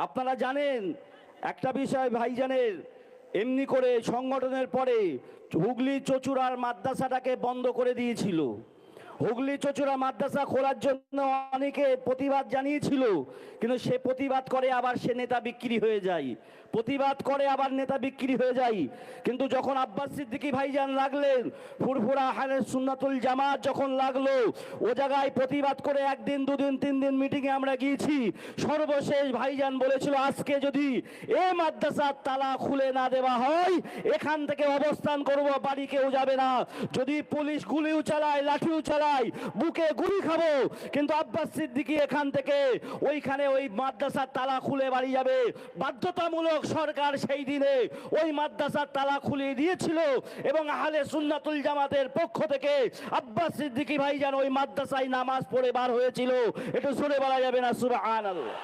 আপনারা জানেন একটা বিষয় ভাইজানের, এমনি করে সংগঠনের পরে হুগলি চচুড়ার মাদ্রাসাটাকে বন্ধ করে দিয়েছিল। হুগলি চচুড়া মাদ্রাসা খোলার জন্য অনেকে প্রতিবাদ জানিয়েছিল, কিন্তু সে প্রতিবাদ করে আবার সে নেতা বিক্রি হয়ে যায়, প্রতিবাদ করে আবার নেতা বিক্রি হয়ে যায়। কিন্তু যখন আব্বাস সিদ্দিকী ভাইজান লাগলেন, ফুরফুরা আহলে সুন্নাতুল জামাত যখন লাগলো, ও জায়গায় প্রতিবাদ করে একদিন দুদিন তিন দিন মিটিংয়ে আমরা গিয়েছি। সর্বশেষ ভাইজান বলেছিল আজকে যদি এ মাদ্রাসার তালা খুলে না দেওয়া হয় এখান থেকে অবস্থান করব, বাড়ি কেউ যাবে না। যদি পুলিশ গুলিও চালায়, লাঠিও চালায়, বুকে গুলি খাবো, কিন্তু আব্বাস সিদ্দিকী এখান থেকে ওইখানে ওই মাদ্রাসার তালা খুলে বাড়ি যাবে। বাধ্যতামূলক সরকার সেই দিনে ওই মাদ্রাসার তালা খুলে দিয়েছিল এবং আহলে সুন্নাতুল জামাতের পক্ষ থেকে আব্বাস সিদ্দিকী ভাইজান ওই মাদ্রাসায় নামাজ পড়ে বার হয়েছিল। একটু জোরে বলা যাবে না সুবহানাল্লাহ?